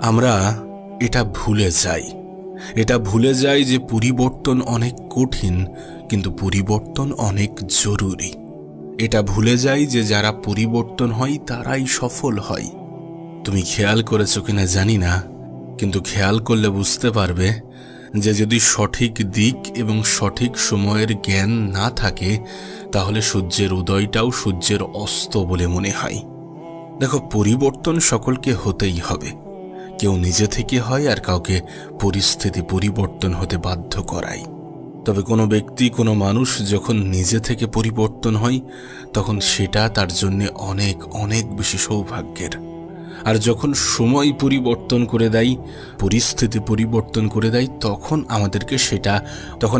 আমরা এটা ভুলে যাই যে পরিবর্তন অনেক কঠিন, কিন্তু পরিবর্তন অনেক জরুরি। এটা ভুলে যাই যে যারা পরিবর্তন হয় তারাই সফল হয়। তুমি খেয়াল করেছো কিনা জানি না, কিন্তু খেয়াল করলে বুঝতে পারবে যে যদি সঠিক দিক এবং সঠিক সময়ের জ্ঞান না থাকে, তাহলে সূর্যের উদয়টাও সূর্যের অস্ত বলে মনে হয়। দেখো, পরিবর্তন সকলকে হতেই হবে। কেউ নিজে থেকে হয়, আর কাউকে পরিস্থিতি পরিবর্তন হতে বাধ্য করায়। তবে কোনো ব্যক্তি, কোনো মানুষ যখন নিজে থেকে পরিবর্তন হয়, তখন সেটা তার জন্য অনেক অনেক বেশি সৌভাগ্যের। আর যখন সময় পরিবর্তন করে দেয়, পরিস্থিতি পরিবর্তন করে দেয়, তখন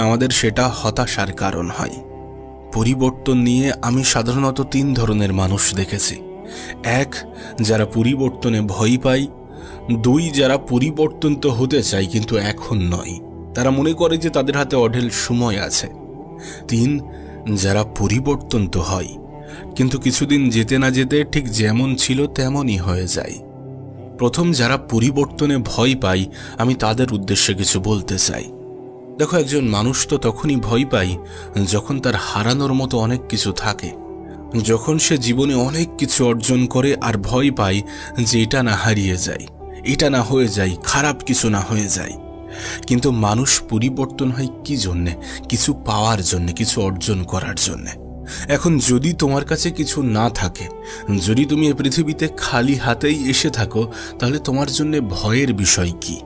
আমাদের সেটা হতাশার কারণ হয়। পরিবর্তন নিয়ে আমি সাধারণত 3 ধরনের মানুষ দেখেছি। 1, যারা পরিবর্তনে ভয় পায়। 2, যারা পরিবর্তন তো হতে চায় কিন্তু এখন নয়, তারা মনে করে যে তাদের হাতে অঢেল সময় আছে। 3, যারা পরিবর্তন তো হয় কিন্তু কিছুদিন যেতে না যেতে ঠিক যেমন ছিল তেমনই হয়ে যায়। প্রথম, যারা পরিবর্তনে ভয় পায়, আমি তাদের উদ্দেশ্যে কিছু বলতে চাই। দেখো, একজন মানুষ তো তখনই ভয় পায় যখন তার হারানোর মতো অনেক কিছু থাকে, যখন সে জীবনে অনেক কিছু অর্জন করে আর ভয় পায় যে এটা না হারিয়ে যায়, এটা না হয়ে যায়, খারাপ কিছু না হয়ে যায়। কিন্তু মানুষ পরিবর্তন হয় কি জন্যে? কিছু পাওয়ার জন্যে, কিছু অর্জন করার জন্যে। এখন যদি তোমার কাছে কিছু না থাকে, যদি তুমি এই পৃথিবীতে খালি হাতেই এসে থাকো, তাহলে তোমার জন্য ভয়ের বিষয় কি?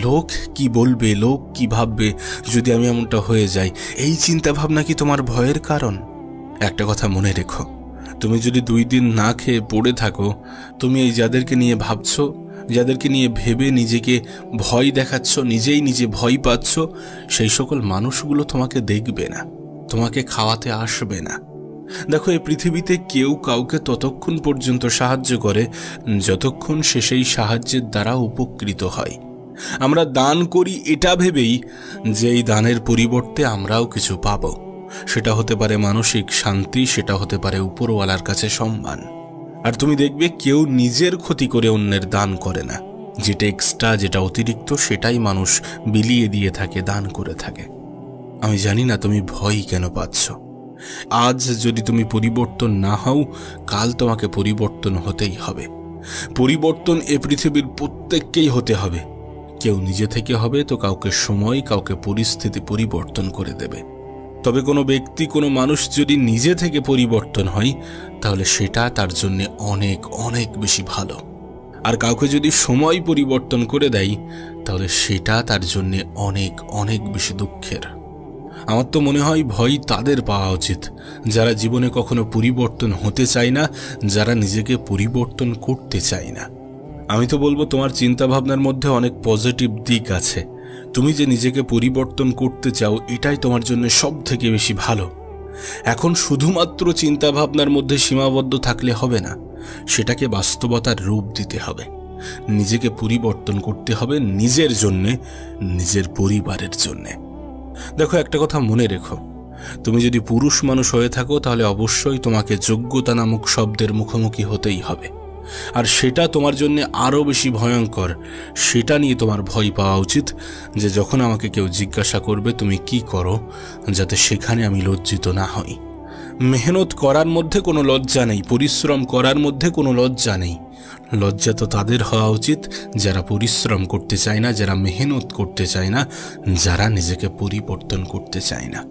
লোক কি বলবে, লোক কি ভাববে যদি আমি এমনটা হয়ে যাই? এই চিন্তা ভাবনা কি তোমার ভয়ের কারণ? একটা কথা মনে রেখো, তুমি যদি 2 দিন না খেয়ে পড়ে থাকো, তুমি এই যাদেরকে নিয়ে ভাবছো, যাদেরকে নিয়ে ভেবে নিজেকে ভয় দেখাচ্ছ, নিজে ভয় পাচ্ছ, সেই সকল মানুষগুলো তোমাকে দেখবে না, তোমাকে খাওয়াতে আসবে না। দেখো, এই পৃথিবীতে কেউ কাউকে ততক্ষণ পর্যন্ত সাহায্য করে যতক্ষণ সে সেই সাহায্যের দ্বারা উপকৃত হয়। আমরা দান করি এটা ভেবেই যে এই দানের পরিবর্তে আমরাও কিছু পাবো। সেটা হতে পারে মানসিক শান্তি, সেটা হতে পারে উপরওয়ালার কাছে সম্মান। আর তুমি দেখবে কেউ নিজের ক্ষতি করে অন্যের দান করে না। যেটা এক্সট্রা, যেটা অতিরিক্ত, সেটাই মানুষ বিলিয়ে দিয়ে থাকে, দান করে থাকে। আমি জানি না তুমি ভয় কেন পাচ্ছ। আজ যদি তুমি পরিবর্তন না হও, কাল তোমাকে পরিবর্তন হতেই হবে। পরিবর্তন এ পৃথিবীর প্রত্যেককেই হতে হবে। কেউ নিজে থেকে হবে, তো কাউকে সময়, কাউকে পরিস্থিতি পরিবর্তন করে দেবে। তবে কোনো ব্যক্তি, কোনো মানুষ যদি নিজে থেকে পরিবর্তন হয়, তাহলে সেটা তার জন্য অনেক অনেক বেশি ভালো। আর কাউকে যদি সময় পরিবর্তন করে দেয়, তাহলে সেটা তার জন্য অনেক অনেক বেশি দুঃখের। আমার তো মনে হয় ভয় তাদের পাওয়া উচিত যারা জীবনে কখনো পরিবর্তন হতে চায় না, যারা নিজেকে পরিবর্তন করতে চায় না। আমি তো বলবো, তোমার চিন্তা ভাবনার মধ্যে অনেক পজিটিভ দিক আছে। তুমি যে নিজেকে পরিবর্তন করতে চাও, এটাই তোমার জন্য সব থেকে বেশি ভালো। এখন শুধুমাত্র চিন্তা ভাবনার মধ্যে সীমাবদ্ধ থাকলে হবে না, সেটাকে বাস্তবতার রূপ দিতে হবে। নিজেকে পরিবর্তন করতে হবে নিজের জন্যে, নিজের পরিবারের জন্যে। দেখো, একটা কথা মনে রেখো, তুমি যদি পুরুষ মানুষ হয়ে থাকো, তাহলে অবশ্যই তোমাকে যোগ্যতা নামক শব্দের মুখোমুখি হতেই হবে। আর সেটা তোমার জন্য আরও বেশি ভয়ঙ্কর। সেটা নিয়ে তোমার ভয় পাওয়া উচিত যে যখন আমাকে কেউ জিজ্ঞাসা করবে তুমি কি করো, যাতে সেখানে আমি লজ্জিত না হই। মেহনত করার মধ্যে কোনো লজ্জা নেই, পরিশ্রম করার মধ্যে কোনো লজ্জা নেই। লজ্জা তো তাদের হওয়া উচিত যারা পরিশ্রম করতে চায় না, যারা মেহনত করতে চায় না, যারা নিজেকে পরিবর্তন করতে চায় না।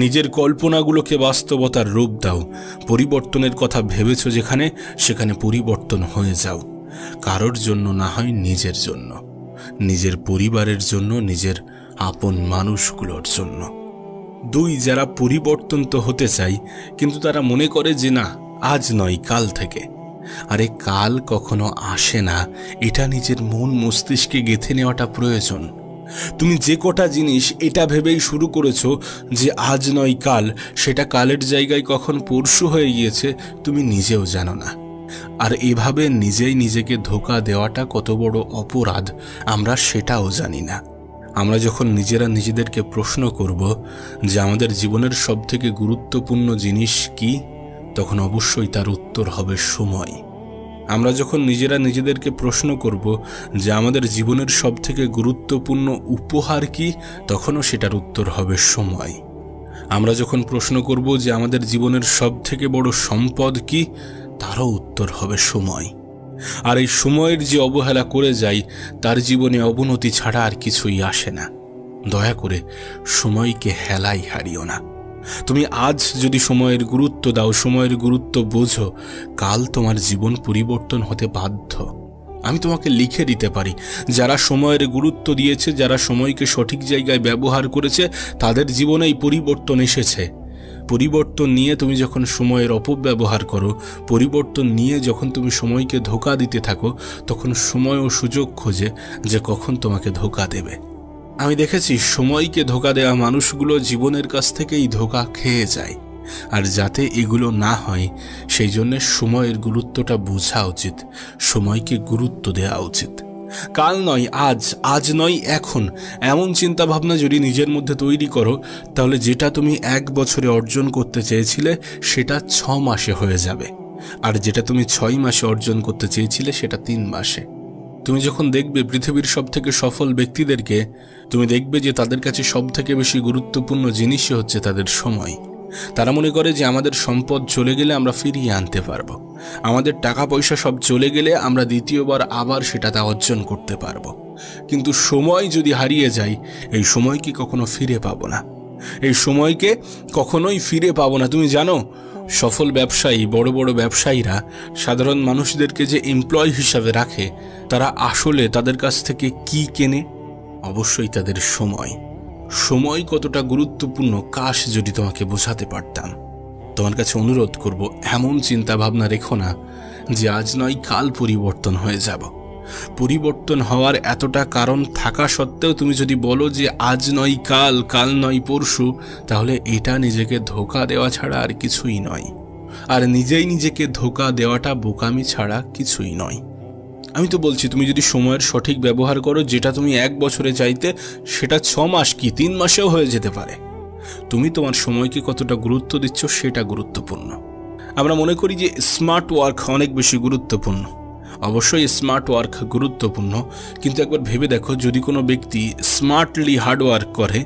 নিজের কল্পনাগুলোকে বাস্তবতার রূপ দাও। পরিবর্তনের কথা ভেবেছ যেখানে, সেখানে পরিবর্তন হয়ে যাও। কারোর জন্য না হয় নিজের জন্য, নিজের পরিবারের জন্য, নিজের আপন মানুষগুলোর জন্য। 2, যারা পরিবর্তন তো হতে চায় কিন্তু তারা মনে করে যে না, আজ নয়, কাল থেকে। আরে কাল কখনো আসে না, এটা নিজের মন মস্তিষ্কে গেঁথে নেওয়াটা প্রয়োজন। তুমি যে কটা জিনিস এটা ভেবেই শুরু করেছো যে আজ নয় কাল, সেটা কালের জায়গায় কখন পরশু হয়ে গিয়েছে তুমি নিজেও জানো না। আর এভাবে নিজেই নিজেকে ধোঁকা দেওয়াটা কত বড় অপরাধ আমরা সেটাও জানি না। আমরা যখন নিজেরা নিজেদেরকে প্রশ্ন করব যে আমাদের জীবনের সবথেকে গুরুত্বপূর্ণ জিনিস কি, তখন অবশ্যই তার উত্তর হবে সময়। আমরা যখন নিজেরা নিজেদেরকে প্রশ্ন করব যে আমাদের জীবনের সবথেকে গুরুত্বপূর্ণ উপহার কি, তখনও সেটার উত্তর হবে সময়। আমরা যখন প্রশ্ন করব যে আমাদের জীবনের সবথেকে বড় সম্পদ কি, তারও উত্তর হবে সময়। আর এই সময়ের যে অবহেলা করে যায় তার জীবনে অবনতি ছাড়া আর কিছুই আসে না। দয়া করে সময়কে হেলায় হারিও না। তুমি আজ যদি সময়ের গুরুত্ব দাও, সময়ের গুরুত্ব বোঝো, কাল তোমার জীবন পরিবর্তন হতে বাধ্য। আমি তোমাকে লিখে দিতে পারি, যারা সময়ের গুরুত্ব দিয়েছে, যারা সময়কে সঠিক জায়গায় ব্যবহার করেছে, তাদের জীবনেই পরিবর্তন এসেছে। পরিবর্তন নিয়ে তুমি যখন সময়ের অপব্যবহার করো, পরিবর্তন নিয়ে যখন তুমি সময়কে ধোঁকা দিতে থাকো, তখন সময় ও সুযোগ খোঁজে যে কখন তোমাকে ধোঁকা দেবে। আমি দেখেছি সময়কে ধোঁকা দেওয়া মানুষগুলো জীবনের কাছ থেকেই ধোঁকা খেয়ে যায়। আর যাতে এগুলো না হয় সেই জন্য সময়ের গুরুত্বটা বোঝা উচিত, সময়কে গুরুত্ব দেওয়া উচিত। কাল নয় আজ, আজ নয় এখন, এমন চিন্তা ভাবনা যদি নিজের মধ্যে তৈরি করো, তাহলে যেটা তুমি 1 বছরে অর্জন করতে চেয়েছিলে সেটা 6 মাসে হয়ে যাবে। আর যেটা তুমি 6 মাসে অর্জন করতে চেয়েছিলে সেটা 3 মাসে। তুমি যখন দেখবে পৃথিবীর সবথেকে সফল ব্যক্তিদেরকে, তুমি দেখবে যে তাদের কাছে সবথেকে বেশি গুরুত্বপূর্ণ জিনিসই হচ্ছে তাদের সময়। তারা মনে করে যে আমাদের সম্পদ চলে গেলে আমরা ফিরিয়ে আনতে পারবো, আমাদের টাকা পয়সা সব চলে গেলে আমরা দ্বিতীয়বার আবার সেটাতে অর্জন করতে পারবো। কিন্তু সময় যদি হারিয়ে যায়, এই সময় কি কখনো ফিরে পাবো না। এই সময়কে কখনোই ফিরে পাবো না। তুমি জানো, সফল ব্যবসায়ী, বড় বড় ব্যবসায়ীরা সাধারণ মানুষদেরকে যে এমপ্লয় হিসাবে রাখে, তারা আসলে তাদের কাছ থেকে কি কেনে? অবশ্যই তাদের সময়। সময় কতটা গুরুত্বপূর্ণ কাশ যদি তোমাকে বোঝাতে পারতাম। তোমার কাছে অনুরোধ করব, এমন চিন্তা ভাবনা রেখো না যে আজ নয় কাল পরিবর্তন হয়ে যাব। পরিবর্তন হওয়ার এতটা কারণ থাকা সত্ত্বেও তুমি যদি বলো যে আজ নয় কাল, কাল নয় পরশু, তাহলে এটা নিজেকে ধোঁকা দেওয়া ছাড়া আর কিছুই নয়। আর নিজেই নিজেকে ধোঁকা দেওয়াটা বোকামি ছাড়া কিছুই নয়। আমি তো বলছি, তুমি যদি সময়ের সঠিক ব্যবহার করো, যেটা তুমি 1 বছরে চাইতে সেটা 6 মাস কি 3 মাসেও হয়ে যেতে পারে। তুমি তোমার সময়কে কতটা গুরুত্ব দিচ্ছ সেটা গুরুত্বপূর্ণ। আমরা মনে করি যে স্মার্ট ওয়ার্ক অনেক বেশি গুরুত্বপূর্ণ। অবশ্যই স্মার্ট ওয়ার্ক গুরুত্বপূর্ণ, কিন্তু একবার ভেবে দেখো, যদি কোনো ব্যক্তি স্মার্টলি হার্ড ওয়ার্ক করে,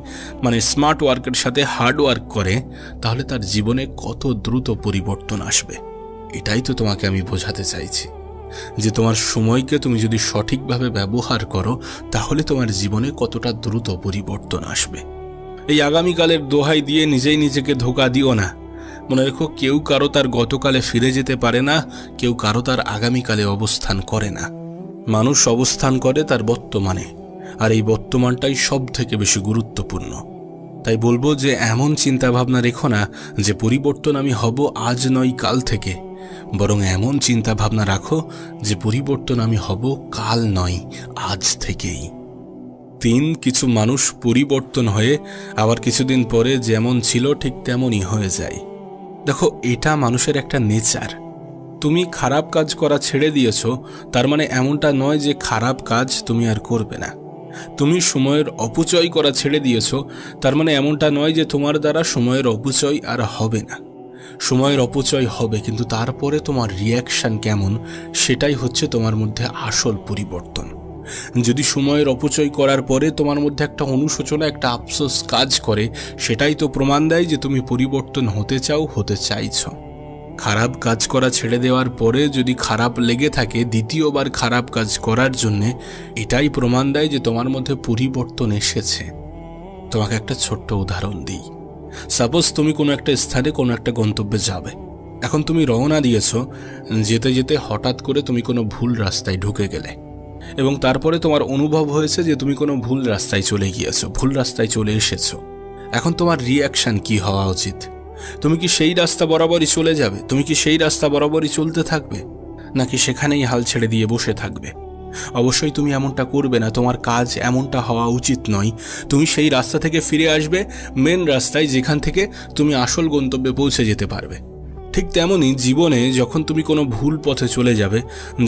মানে স্মার্ট ওয়ার্কের সাথে হার্ড ওয়ার্ক করে, তাহলে তার জীবনে কত দ্রুত পরিবর্তন আসবে। এটাই তো তোমাকে আমি বোঝাতে চাইছি, যে তোমার সময়কে তুমি যদি সঠিকভাবে ব্যবহার করো, তাহলে তোমার জীবনে কতটা দ্রুত পরিবর্তন আসবে। এই আগামীকালের দোহাই দিয়ে নিজেই নিজেকে ধোঁকা দিও না। মনে রেখো, কেউ কারো তার গতকালে ফিরে যেতে পারে না, কেউ কারো তার আগামীকালে অবস্থান করে না। মানুষ অবস্থান করে তার বর্তমানে, আর এই বর্তমানটাই সব থেকে বেশি গুরুত্বপূর্ণ। তাই বলবো যে এমন চিন্তা ভাবনা রেখো না যে পরিবর্তন আমি হব আজ নয় কাল থেকে, বরং এমন চিন্তা ভাবনা রাখো যে পরিবর্তন আমি হব কাল নয় আজ থেকেই। কিছু মানুষ পরিবর্তন হয়ে আবার কিছুদিন পরে যেমন ছিল ঠিক তেমনই হয়ে যায়। দেখো, এটা মানুষের একটা নেচার। তুমি খারাপ কাজ করা ছেড়ে দিয়েছো, তার মানে এমনটা নয় যে খারাপ কাজ তুমি আর করবে না। তুমি সময়ের অপচয় করা ছেড়ে দিয়েছো, তার মানে এমনটা নয় যে তোমার দ্বারা সময়ের অপচয় আর হবে না। সময়ের অপচয় হবে, কিন্তু তারপরে তোমার রিয়াকশন কেমন, সেটাই হচ্ছে তোমার মধ্যে আসল পরিবর্তন। যদি সময়ের অপচয় করার পরে তোমার মধ্যে একটা অনুশোচনা, একটা আফসোস কাজ করে, সেটাই তো প্রমাণ দেয় যে তুমি পরিবর্তন হতে চাও, হতে চাইছো। খারাপ কাজ করা ছেড়ে দেওয়ার পরে যদি খারাপ লেগে থাকে দ্বিতীয়বার খারাপ কাজ করার জন্যে, এটাই প্রমাণ দেয় যে তোমার মধ্যে পরিবর্তন এসেছে। তোমাকে একটা ছোট্ট উদাহরণ দিই। সাপোজ তুমি কোনো একটা স্থানে, কোনো একটা গন্তব্যে যাবে। এখন তুমি রওনা দিয়েছ, যেতে যেতে হঠাৎ করে তুমি কোনো ভুল রাস্তায় ঢুকে গেলে, এবং তারপরে তোমার অনুভব হয়েছে যে তুমি কোনো ভুল রাস্তায় চলে গিয়েছো, ভুল রাস্তায় চলে এসেছো। এখন তোমার রিয়াকশন কি হওয়া উচিত? তুমি কি সেই রাস্তা বরাবরই চলে যাবে? তুমি কি সেই রাস্তা বরাবরই চলতে থাকবে, নাকি সেখানেই হাল ছেড়ে দিয়ে বসে থাকবে? অবশ্যই তুমি এমনটা করবে না। তোমার কাজ এমনটা হওয়া উচিত নয়। তুমি সেই রাস্তা থেকে ফিরে আসবে মেন রাস্তায়, যেখান থেকে তুমি আসল গন্তব্যে পৌঁছে যেতে পারবে। ঠিক তেমনই জীবনে যখন তুমি কোনো ভুল পথে চলে যাবে,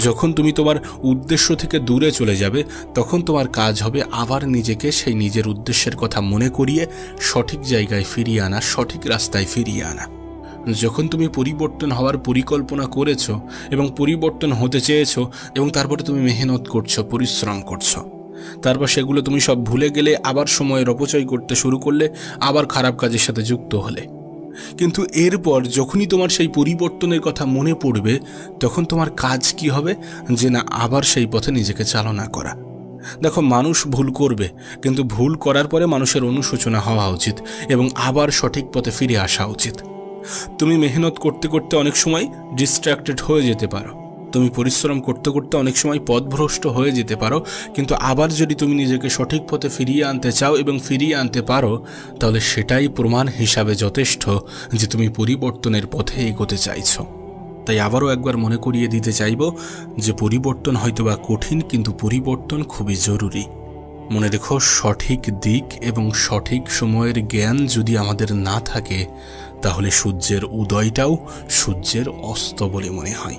যখন তুমি তোমার উদ্দেশ্য থেকে দূরে চলে যাবে, তখন তোমার কাজ হবে আবার নিজেকে সেই নিজের উদ্দেশ্যের কথা মনে করিয়ে সঠিক জায়গায় ফিরিয়ে আনা, সঠিক রাস্তায় ফিরিয়ে আনা। যখন তুমি পরিবর্তন হওয়ার পরিকল্পনা করেছো এবং পরিবর্তন হতে চেয়েছো এবং তারপরে তুমি মেহনত করছো, পরিশ্রম করছো, তারপর সেগুলো তুমি সব ভুলে গেলে, আবার সময়ের অপচয় করতে শুরু করলে, আবার খারাপ কাজের সাথে যুক্ত হলে। কিন্তু এরপর যখনই তোমার সেই পরিবর্তনের কথা মনে পড়বে, তখন তোমার কাজ কি হবে? যে না, আবার সেই পথে নিজেকে চালনা করা। দেখো, মানুষ ভুল করবে, কিন্তু ভুল করার পরে মানুষের অনুশোচনা হওয়া উচিত এবং আবার সঠিক পথে ফিরে আসা উচিত। তুমি মেহনত করতে করতে অনেক সময় ডিস্ট্র্যাক্টেড হয়ে যেতে পারো, তুমি পরিশ্রম করতে করতে অনেক সময় পথভ্রষ্ট হয়ে যেতে পারো, কিন্তু আবার যদি তুমি নিজেকে সঠিক পথে ফিরিয়ে আনতে চাও এবং ফিরিয়ে আনতে পারো, তাহলে সেটাই প্রমাণ হিসাবে যথেষ্ট যে তুমি পরিবর্তনের পথে এগোতে চাইছো। তাই আবারও একবার মনে করিয়ে দিতে চাইব যে পরিবর্তন হয়তোবা কঠিন, কিন্তু পরিবর্তন খুবই জরুরি। মনে রেখো, সঠিক দিক এবং সঠিক সময়ের জ্ঞান যদি আমাদের না থাকে, তাহলে সূর্যের উদয়টাও সূর্যের অস্ত বলে মনে হয়।